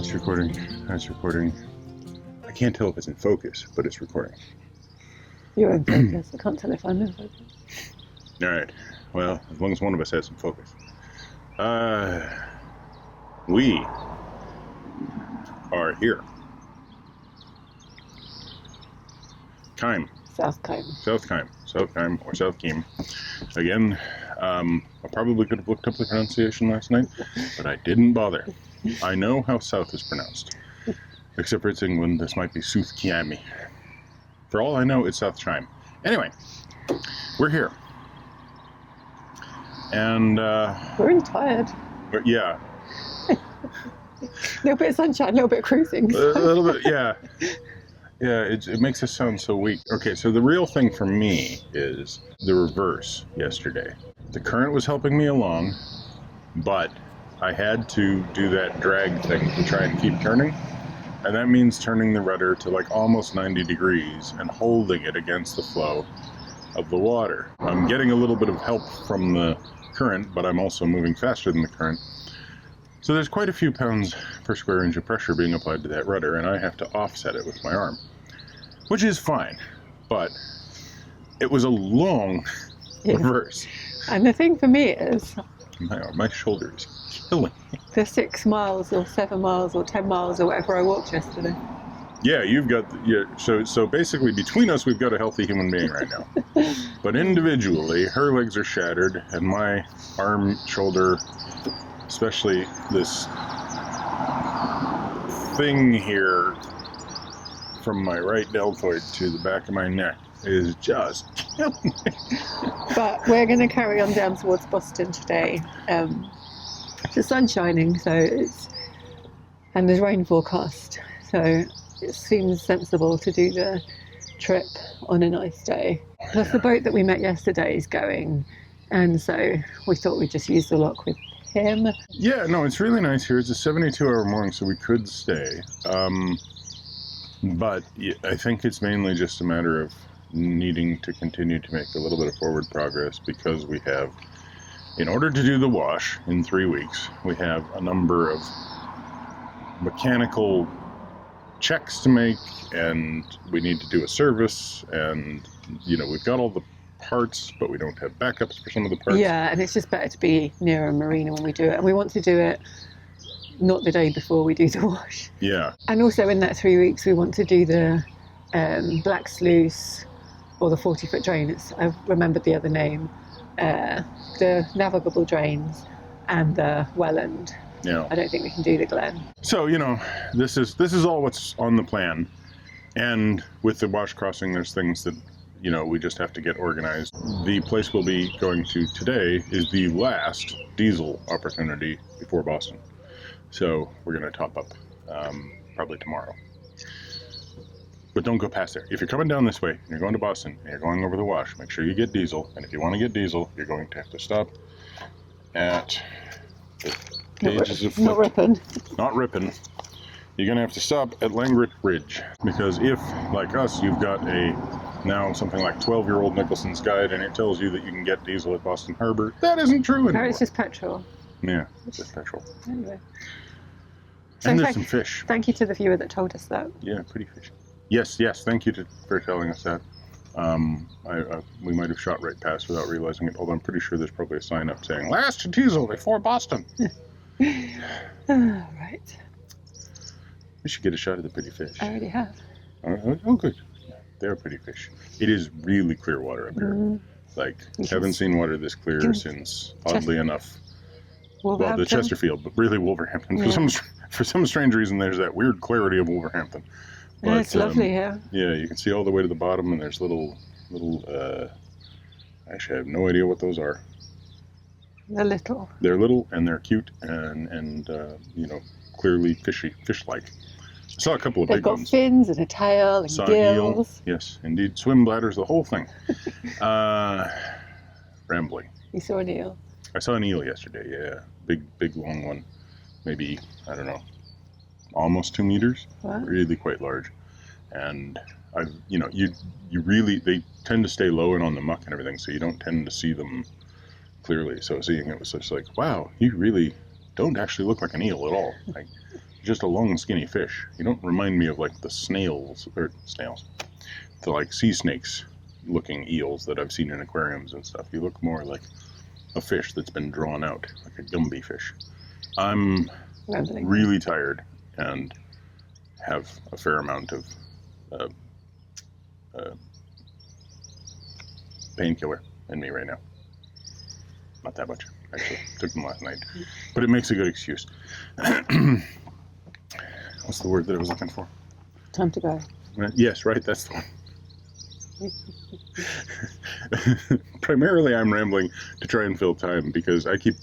It's recording. It's recording. I can't tell if it's in focus, but it's recording. You're in focus. I can't tell if I'm in focus. All right. Well, as long as one of us has some focus. We are here. Kyme. South Kyme. South Kyme, or South Keem. Again, I probably could have looked up the pronunciation last night, but I didn't bother. I know how South is pronounced. Except for it's England, this might be South Kiami. For all I know, it's South Kyme. Anyway, we're here. And, we're tired. Yeah. A little bit of sunshine, a little bit of cruising. A little bit, yeah. Yeah, it makes us sound so weak. Okay, so the real thing for me is the reverse yesterday. The current was helping me along, but I had to do that drag thing to try and keep turning. And that means turning the rudder to like almost 90 degrees and holding it against the flow of the water. I'm getting a little bit of help from the current, but I'm also moving faster than the current. So there's quite a few pounds per square inch of pressure being applied to that rudder, and I have to offset it with my arm, which is fine, but it was a long reverse. And the thing for me is, my shoulder is killing me. The 6 miles or 7 miles or 10 miles or whatever I walked yesterday. Yeah, you've got, so basically between us we've got a healthy human being right now. But individually, her legs are shattered, and my arm, shoulder, especially this thing here from my right deltoid to the back of my neck is just killing me. But we're going to carry on down towards Boston today. The sun's shining, and there's rain forecast, so it seems sensible to do the trip on a nice day. Plus the boat that we met yesterday is going, and so we thought we'd just use the lock with him. Yeah, no, it's really nice here. It's a 72-hour morning, so we could stay. But I think it's mainly just a matter of needing to continue to make a little bit of forward progress, because we have, in order to do the wash in 3 weeks, we have a number of mechanical checks to make, and we need to do a service, and we've got all the parts, but we don't have backups for some of the parts. Yeah, and it's just better to be near a marina when we do it, and we want to do it not the day before we do the wash. Yeah. And also in that 3 weeks we want to do the black sluice, or the 40-foot drain. I remembered the other name. The navigable drains and the Welland. Yeah. I don't think we can do the Glen. So, this is all what's on the plan. And with the wash crossing, there's things that, we just have to get organized. The place we'll be going to today is the last diesel opportunity before Boston. So we're going to top up probably tomorrow. But don't go past there. If you're coming down this way and you're going to Boston and you're going over the wash, make sure you get diesel. And if you want to get diesel, you're going to have to stop at the pages of Not Ripon. Not Ripon. You're going to have to stop at Langrick Bridge. Because if, like us, you've got now something like 12-year-old Nicholson's Guide, and it tells you that you can get diesel at Boston Harbor, that isn't true anymore. No, it's just petrol. Yeah, it's just petrol. Anyway. And there's some fish. Thank you to the viewer that told us that. Yeah, pretty fish. Yes, thank you for telling us that. We might have shot right past without realizing it, although I'm pretty sure there's probably a sign up saying, last diesel before Boston. Right. We should get a shot of the pretty fish. I already have. Oh, good. Yeah, they're pretty fish. It is really clear water up here. Haven't seen water this clear since, oddly enough, the Chesterfield, but really Wolverhampton. Yeah. For some strange reason, there's that weird clarity of Wolverhampton. But, it's lovely here. Yeah, you can see all the way to the bottom, and there's little. Actually, I have no idea what those are. They're little. They're little, and they're cute, and clearly fish-like. I saw a couple of big ones. They've got fins and a tail and gills. Eel. Yes, indeed. Swim bladders, the whole thing. Rambling. You saw an eel? I saw an eel yesterday, yeah. Big, long one. Maybe, I don't know, almost 2 meters. Wow. Really quite large. And, they tend to stay low and on the muck and everything, so you don't tend to see them clearly. So seeing it was just like, wow, you really don't actually look like an eel at all. just a long, skinny fish. You don't remind me of like the snails, the like sea snakes looking eels that I've seen in aquariums and stuff. You look more like a fish that's been drawn out, like a Gumby fish. I'm really tired and have a fair amount of painkiller in me right now. Not that much, actually. Took them last night. But it makes a good excuse. What's the word that I was looking for? Time to go. Yes, right, that's the one. Primarily I'm rambling to try and fill time because I keep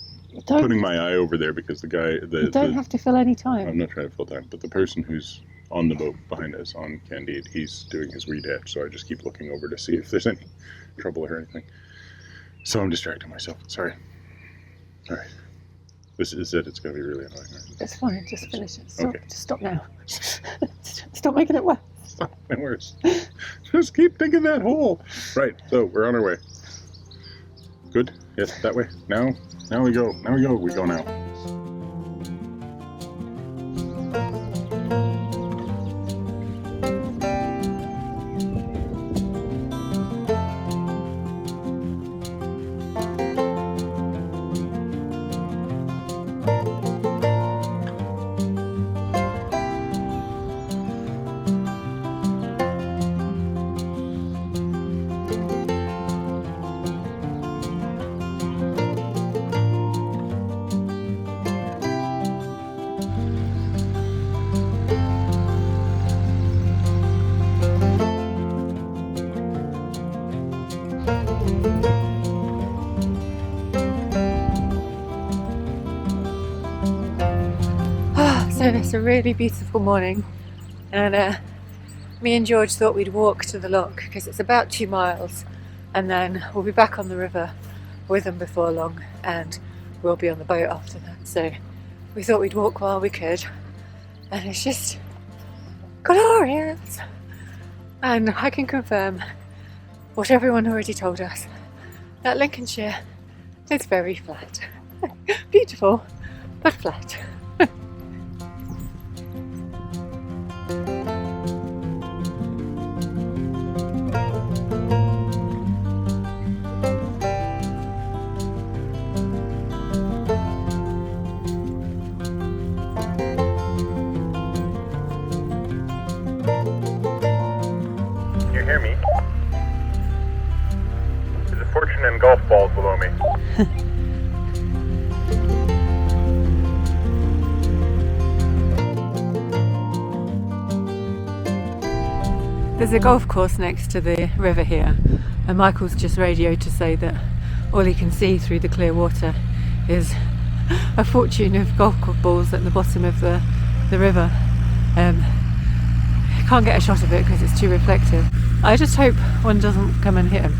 putting my eye over there because the guy... You don't have to fill any time. I'm not trying to fill time, but the person who's on the boat behind us on Candide, he's doing his reed edge, so I just keep looking over to see if there's any trouble or anything. So I'm distracting myself. Sorry. All right. This is it. It's going to be really annoying. Right? It's fine. Just finish it. Stop. Okay. Just stop now. Stop making it worse. Stop making it worse. Just keep digging that hole. Right. So we're on our way. Good. Yes, that way. Now we go. Now we go. We go now. So it's a really beautiful morning, and me and George thought we'd walk to the lock because it's about 2 miles, and then we'll be back on the River Witham before long, and we'll be on the boat after that. So we thought we'd walk while we could, and it's just glorious. And I can confirm what everyone already told us, that Lincolnshire is very flat. Beautiful, but flat. Hear me? There's a fortune in golf balls below me. There's a golf course next to the river here, and Michael's just radioed to say that all he can see through the clear water is a fortune of golf balls at the bottom of the river. Can't get a shot of it because it's too reflective. I just hope one doesn't come and hit him.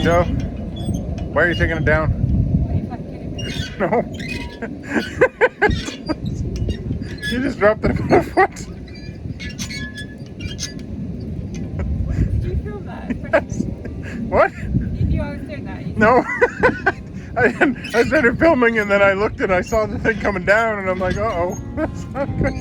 Joe, why are you taking it down? No. You just dropped it about a foot. Did you film that? Yes. What? You knew I was doing that? No. I started filming and then I looked and I saw the thing coming down and I'm like, uh-oh, that's not good.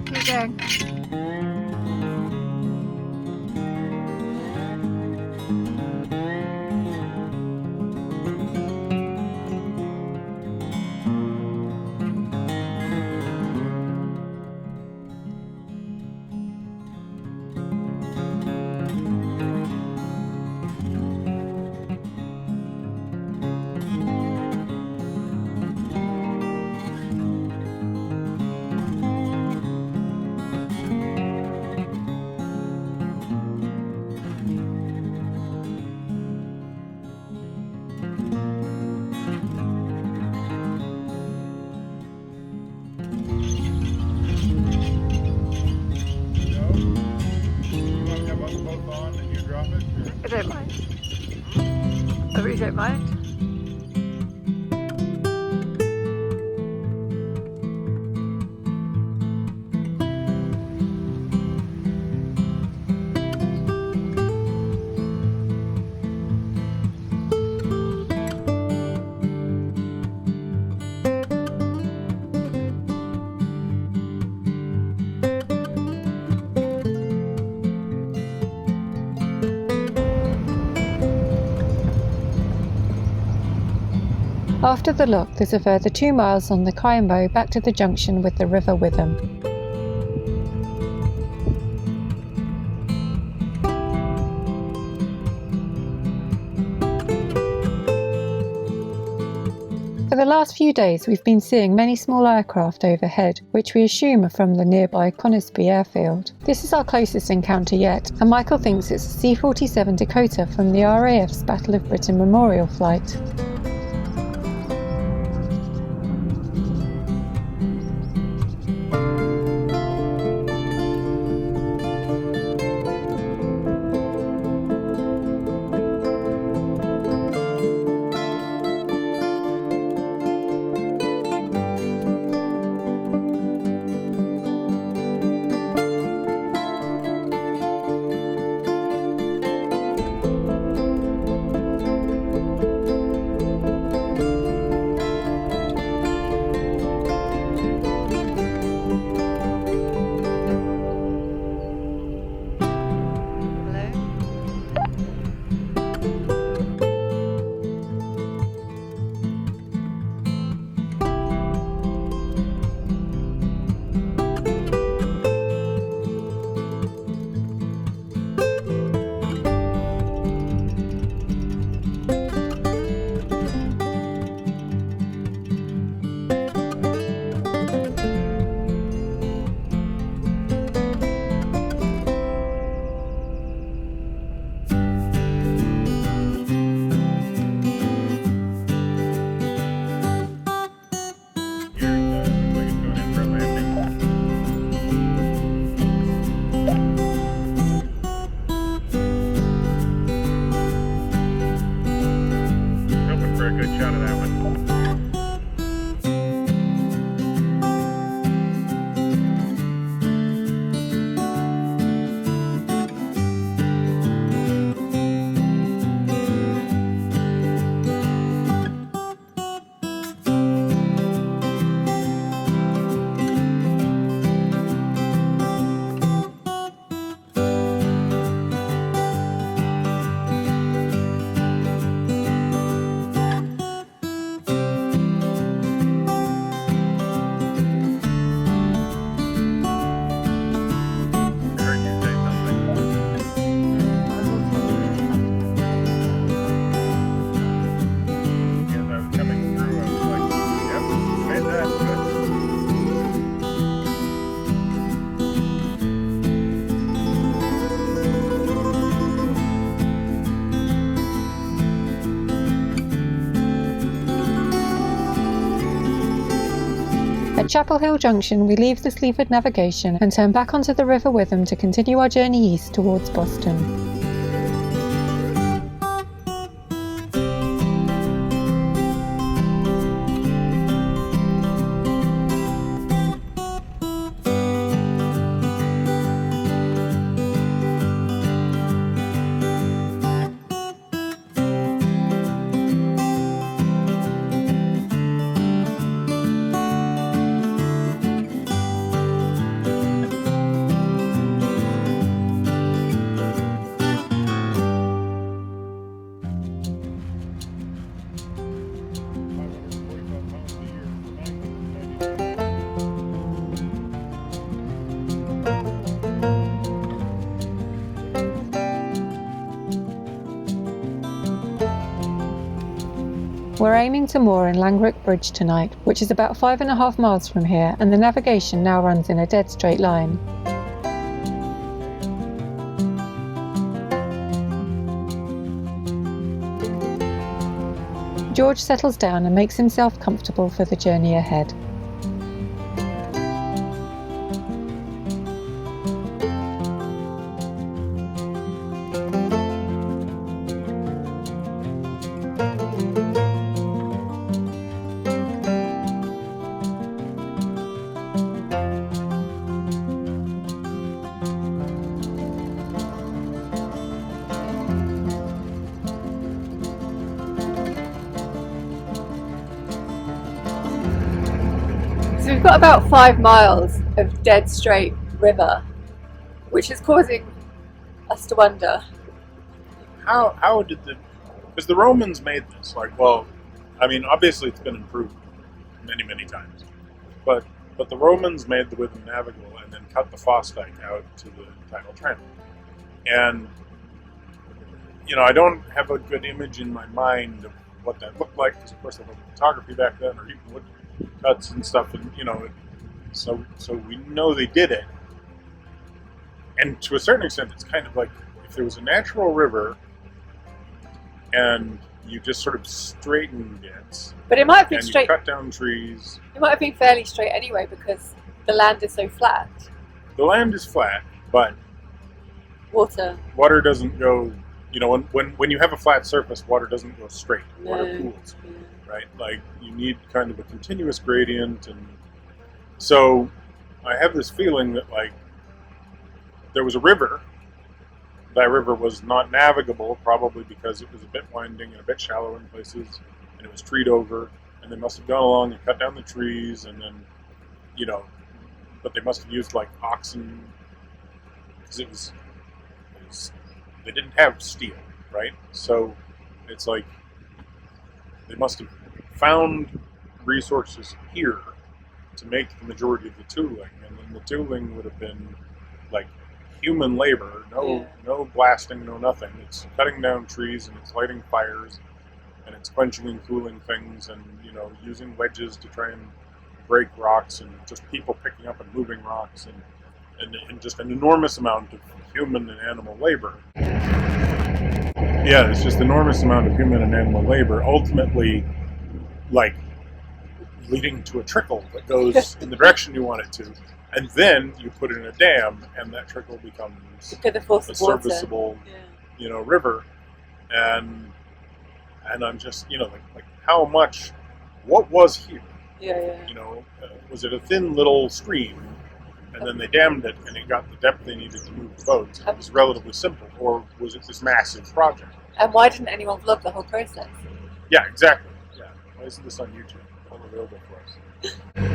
Keep going. I don't mind. I really don't mind. After the lock, there's a further 2 miles on the Kyambo back to the junction with the River Witham. For the last few days we've been seeing many small aircraft overhead, which we assume are from the nearby Conisbee airfield. This is our closest encounter yet, and Michael thinks it's a C-47 Dakota from the RAF's Battle of Britain Memorial flight. At Chapel Hill Junction, we leave the Sleaford Navigation and turn back onto the River Witham to continue our journey east towards Boston. We're aiming to moor in Langrick Bridge tonight, which is about 5.5 miles from here, and the navigation now runs in a dead straight line. George settles down and makes himself comfortable for the journey ahead. So we've got about 5 miles of dead straight river, which is causing us to wonder. How did because the Romans made this, like, well, I mean, obviously it's been improved many times, but the Romans made the Witham navigable and then cut the Fosdike out to the tidal trend. And, you know, I don't have a good image in my mind of what that looked like, because of course there wasn't photography back then, or even wood cuts and stuff, and, you know, so we know they did it. And to a certain extent, it's kind of like if there was a natural river and you just sort of straightened it. But it might have been and straight. You cut down trees. It might have been fairly straight anyway, because the land is so flat. The land is flat, but Water doesn't go. You know, when you have a flat surface, water doesn't go straight. Water pools, right? Like, you need kind of a continuous gradient, and so I have this feeling that, like, there was a river. That river was not navigable, probably because it was a bit winding and a bit shallow in places, and it was treed over, and they must have gone along and cut down the trees, and then, you know, but they must have used, like, oxen, because it was they didn't have steel, right? So it's like they must have found resources here to make the majority of the tooling, and then the tooling would have been like human labor, no blasting, no nothing. It's cutting down trees, and it's lighting fires, and it's quenching and cooling things, and, you know, using wedges to try and break rocks, and just people picking up and moving rocks, and just an enormous amount of human and animal labor. Yeah, it's just enormous amount of human and animal labor, ultimately, like, leading to a trickle that goes in the direction you want it to. And then you put it in a dam, and that trickle becomes a serviceable, you know, river. And I'm just, you know, like how much, what was here? You know, was it a thin little stream, and then they dammed it, and it got the depth they needed to move the boats? It was relatively simple, or was it this massive project? And why didn't anyone vlog the whole process? Yeah, exactly. Yeah, why isn't this on YouTube? All available for us.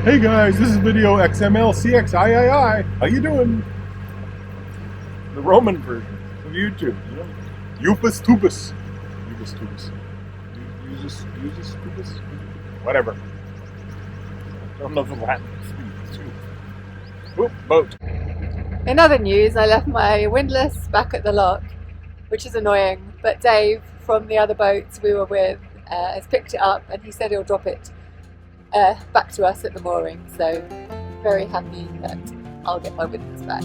Hey guys, this is video XML CXIII. How you doing? The Roman version of YouTube. You know, Upus Tubus. Upus Tubus. Usus Tubus. Whatever. I don't know the Latin. Oop, boat. In other news, I left my windlass back at the lock, which is annoying, but Dave from the other boats we were with has picked it up, and he said he'll drop it back to us at the mooring, so very happy that I'll get my windlass back.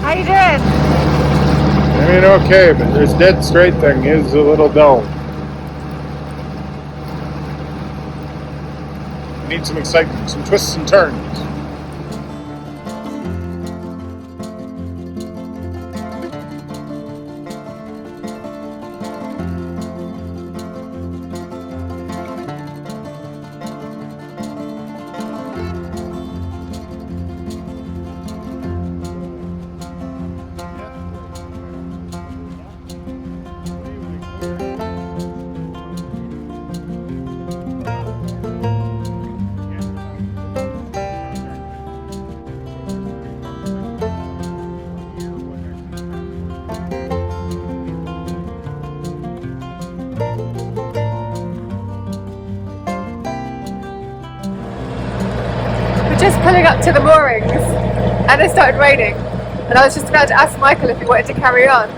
How you doing? I mean, okay, but this dead straight thing is a little dull. Need some excitement, some twists and turns. Just pulling up to the moorings and it started raining, and I was just about to ask Michael if he wanted to carry on,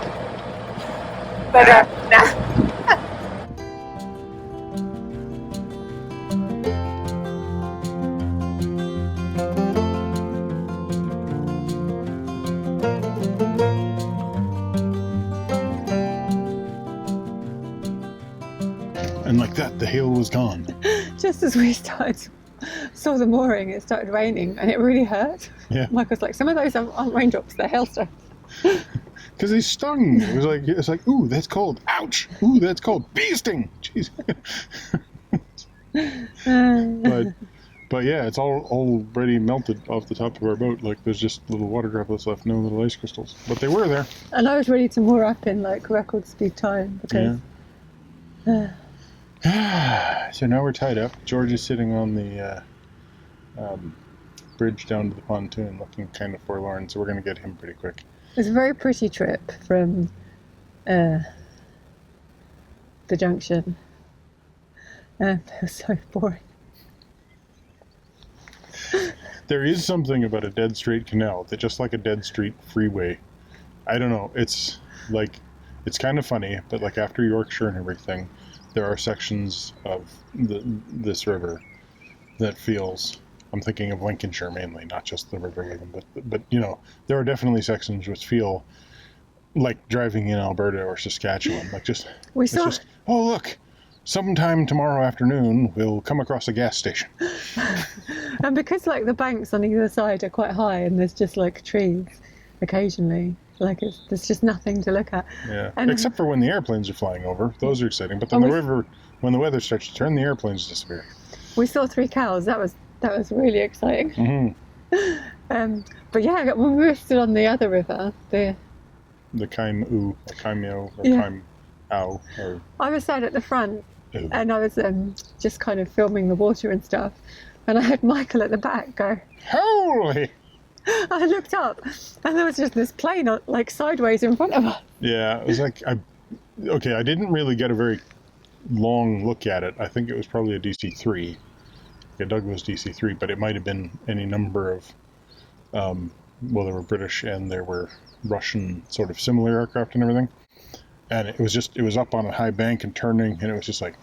but nah. And like that, the hail was gone. Just as we saw the mooring, it started raining and it really hurt. Yeah. Michael's like, some of those aren't raindrops, they're hailstones. Because they stung. It's like, ooh, that's cold. Ouch. Ooh, that's cold. Bee sting. Jeez. But yeah, it's all already melted off the top of our boat. Like there's just little water droplets left, no little ice crystals. But they were there. And I was ready to moor up in like record speed time because. Yeah. So now we're tied up. George is sitting on the bridge down to the pontoon, looking kind of forlorn. So we're gonna get him pretty quick. It's a very pretty trip from the junction. It was so boring. There is something about a dead straight canal that just like a dead straight freeway. I don't know. It's kind of funny, but like after Yorkshire and everything, there are sections of this river that feels. I'm thinking of Lincolnshire mainly, not just the River Witham, but you know, there are definitely sections which feel like driving in Alberta or Saskatchewan. Like just oh look, sometime tomorrow afternoon we'll come across a gas station. And because like the banks on either side are quite high and there's just like trees occasionally, like there's just nothing to look at. Yeah, except for when the airplanes are flying over, those are exciting. But then the river, when the weather starts to turn, the airplanes disappear. We saw 3 cows. That was really exciting. Mm-hmm. But yeah, when we were stood on the other river, the Kaimau or Kaimio or Kaimau, or I was sat at the front. Ooh. And I was just kind of filming the water and stuff, and I heard Michael at the back go, "Holy!" I looked up, and there was just this plane like sideways in front of us. Yeah, it was like I didn't really get a very long look at it. I think it was probably a DC-3, a Douglas DC-3, but it might have been any number of. Well, there were British and there were Russian sort of similar aircraft and everything. And it was up on a high bank and turning, and it was just like,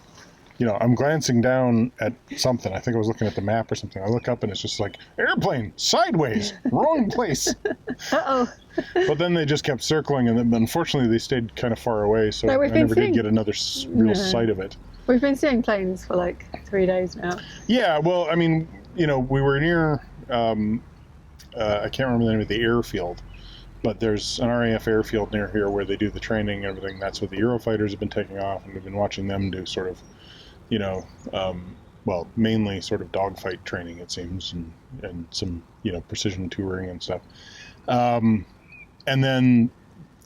you know, I'm glancing down at something. I think I was looking at the map or something. I look up and it's just like, airplane, sideways, wrong place. Uh-oh. But then they just kept circling, and then unfortunately they stayed kind of far away, so I never did get another real sight of it. We've been seeing planes for like 3 days now. Yeah, well, I mean, you know, we were near, I can't remember the name of the airfield, but there's an RAF airfield near here where they do the training and everything. That's what the Eurofighters have been taking off, and we've been watching them do sort of, you know, well, mainly sort of dogfight training, it seems, and some, you know, precision touring and stuff. And then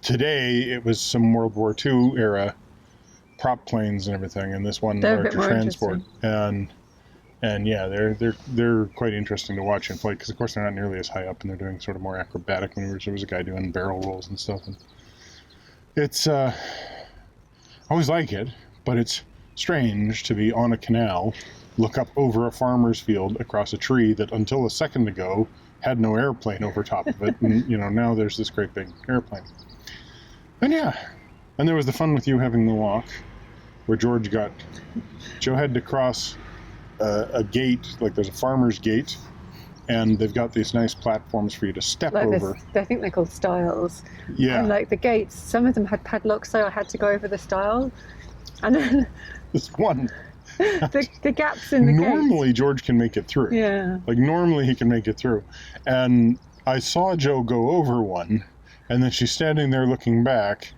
today it was some World War II era prop planes and everything, and this one larger transport. And yeah, they're quite interesting to watch in flight because, of course, they're not nearly as high up, and they're doing sort of more acrobatic maneuvers. There was a guy doing barrel rolls and stuff, and it's I always like it, but it's strange to be on a canal, look up over a farmer's field across a tree that until a second ago had no airplane over top of it, and you know, now there's this great big airplane. And yeah, and there was the fun with you having the walk, where Joe had to cross a gate, like there's a farmer's gate, and they've got these nice platforms for you to step Like over. I think they're called stiles. Yeah. And like the gates, some of them had padlocks, so I had to go over the stile. And then This one. the gaps in the Normally, George can make it through. Yeah. Like, normally he can make it through. And I saw Joe go over one, and then she's standing there looking back,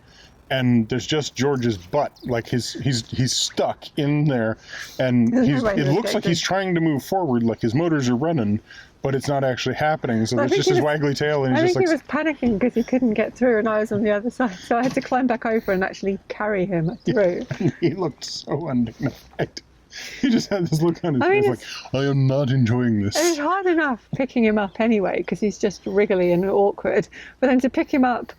and there's just George's butt. Like, he's stuck in there, and it looks like he's trying to move forward, like his motors are running, but it's not actually happening. So there's just his waggly tail, and he's just like... I think he was panicking because he couldn't get through, and I was on the other side. So I had to climb back over and actually carry him through. Yeah, he looked so undignified. He just had this look on his face like, I am not enjoying this. It was hard enough picking him up anyway, because he's just wriggly and awkward. But then to pick him up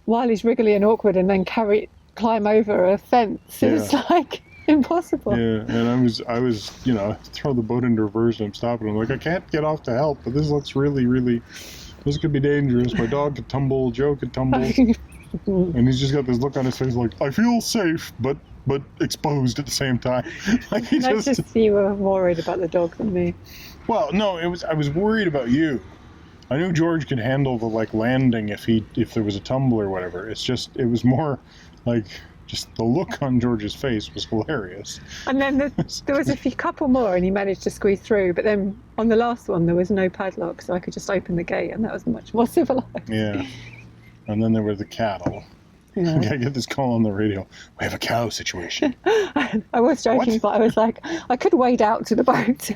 while he's wriggly and awkward and then climb over a fence, it's like impossible. Yeah, and I was, you know, throw the boat into reverse and I'm stopping. I'm like, I can't get off to help, but this looks really, really, this could be dangerous. My dog could tumble, Joe could tumble. And he's just got this look on his face like, I feel safe, but exposed at the same time. Like you were more worried about the dog than me. Well, no, I was worried about you. I knew George could handle the like landing if there was a tumble or whatever. It was more like just the look on George's face was hilarious. And then there was a couple more and he managed to squeeze through, but then on the last one there was no padlock, so I could just open the gate and that was much more civilized. Yeah. And then there were the cattle. Yeah. I get this call on the radio. We have a cow situation. I was joking, but I was like, I could wade out to the boat.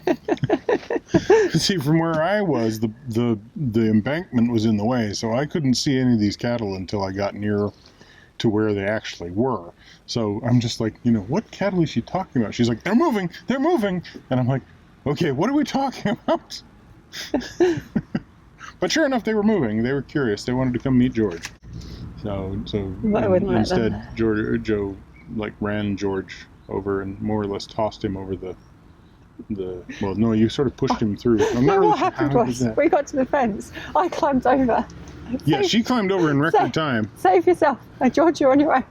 See, from where I was, the embankment was in the way, so I couldn't see any of these cattle until I got near to where they actually were. So I'm just like, you know, what cattle is she talking about? She's like, they're moving. And I'm like, okay, what are we talking about? But sure enough, they were moving. They were curious. They wanted to come meet George. So instead, Joe like ran George over and more or less tossed him over the. Well, no, you sort of pushed him through. What happened was we got to the fence. I climbed over. Yeah, she climbed over in record time. Save yourself, George. You're on your own.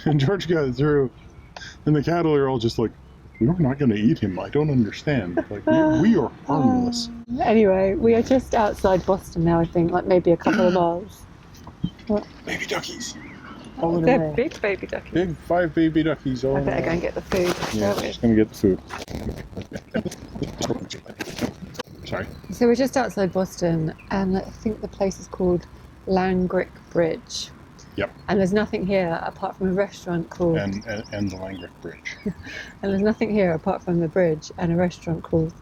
And George got through, and the cattle are all just like, we're not going to eat him. I don't understand. Like we are harmless. Anyway, we are just outside Boston now. I think, like maybe a couple of miles. What? Baby duckies. They're big baby duckies. Big 5 baby duckies. I better go and get the food. Yeah, just going to get the food. Sorry. So we're just outside Boston, and I think the place is called Langrick Bridge. Yep. And there's nothing here apart from a restaurant called... And the Langrick Bridge. And there's nothing here apart from the bridge and a restaurant called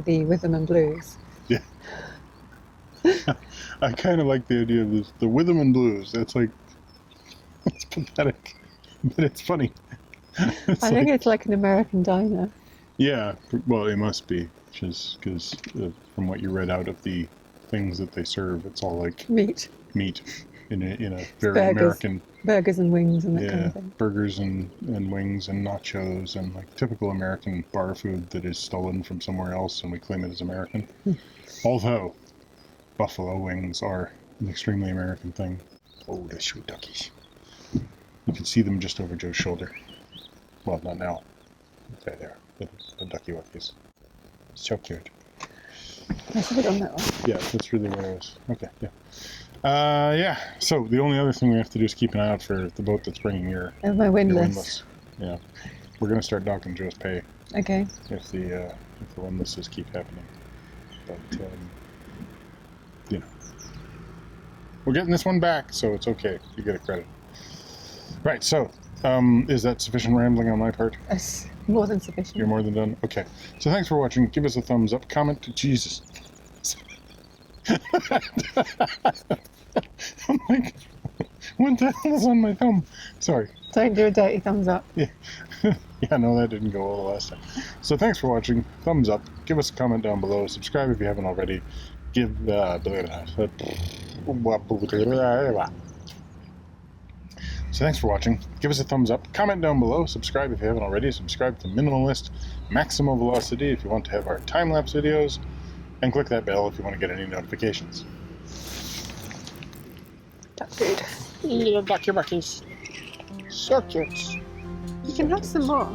the Witham and Blues. Yeah. I kind of like the idea of this, the Witham and Blues. It's like, it's pathetic, but it's funny. I think it's like an American diner. Yeah, well, it must be, because from what you read out of the things that they serve, it's all like meat in a very American. Burgers and wings and that kind of thing. Burgers and wings and nachos and like typical American bar food that is stolen from somewhere else and we claim it as American. Although buffalo wings are an extremely American thing. Oh, the sweet duckies. You can see them just over Joe's shoulder. Well, not now. Okay, there. The ducky wuckies. So cute. I should have done that one. Yeah, that's really what it was. Okay, yeah. Yeah, so the only other thing we have to do is keep an eye out for the boat that's bringing your windlass. Yeah. We're going to start docking Joe's pay. Okay. If the windlasses keep happening. But, you know. We're getting this one back, so it's okay. You get a credit. Right, so, is that sufficient rambling on my part? Yes, more than sufficient. You're more than done? Okay. So thanks for watching. Give us a thumbs up. Comment. Jesus. I'm like, what the hell is on my thumb? Sorry. Don't do a dirty thumbs up. Yeah. Yeah, no, that didn't go well the last time. So thanks for watching. Thumbs up. Give us a comment down below. Subscribe if you haven't already. So thanks for watching. Give us a thumbs up. Comment down below. Subscribe if you haven't already. Subscribe to Minimalist Maximum Velocity if you want to have our time-lapse videos. And click that bell if you want to get any notifications. Duck food. Little ducky buckies. So cute. You can have some more.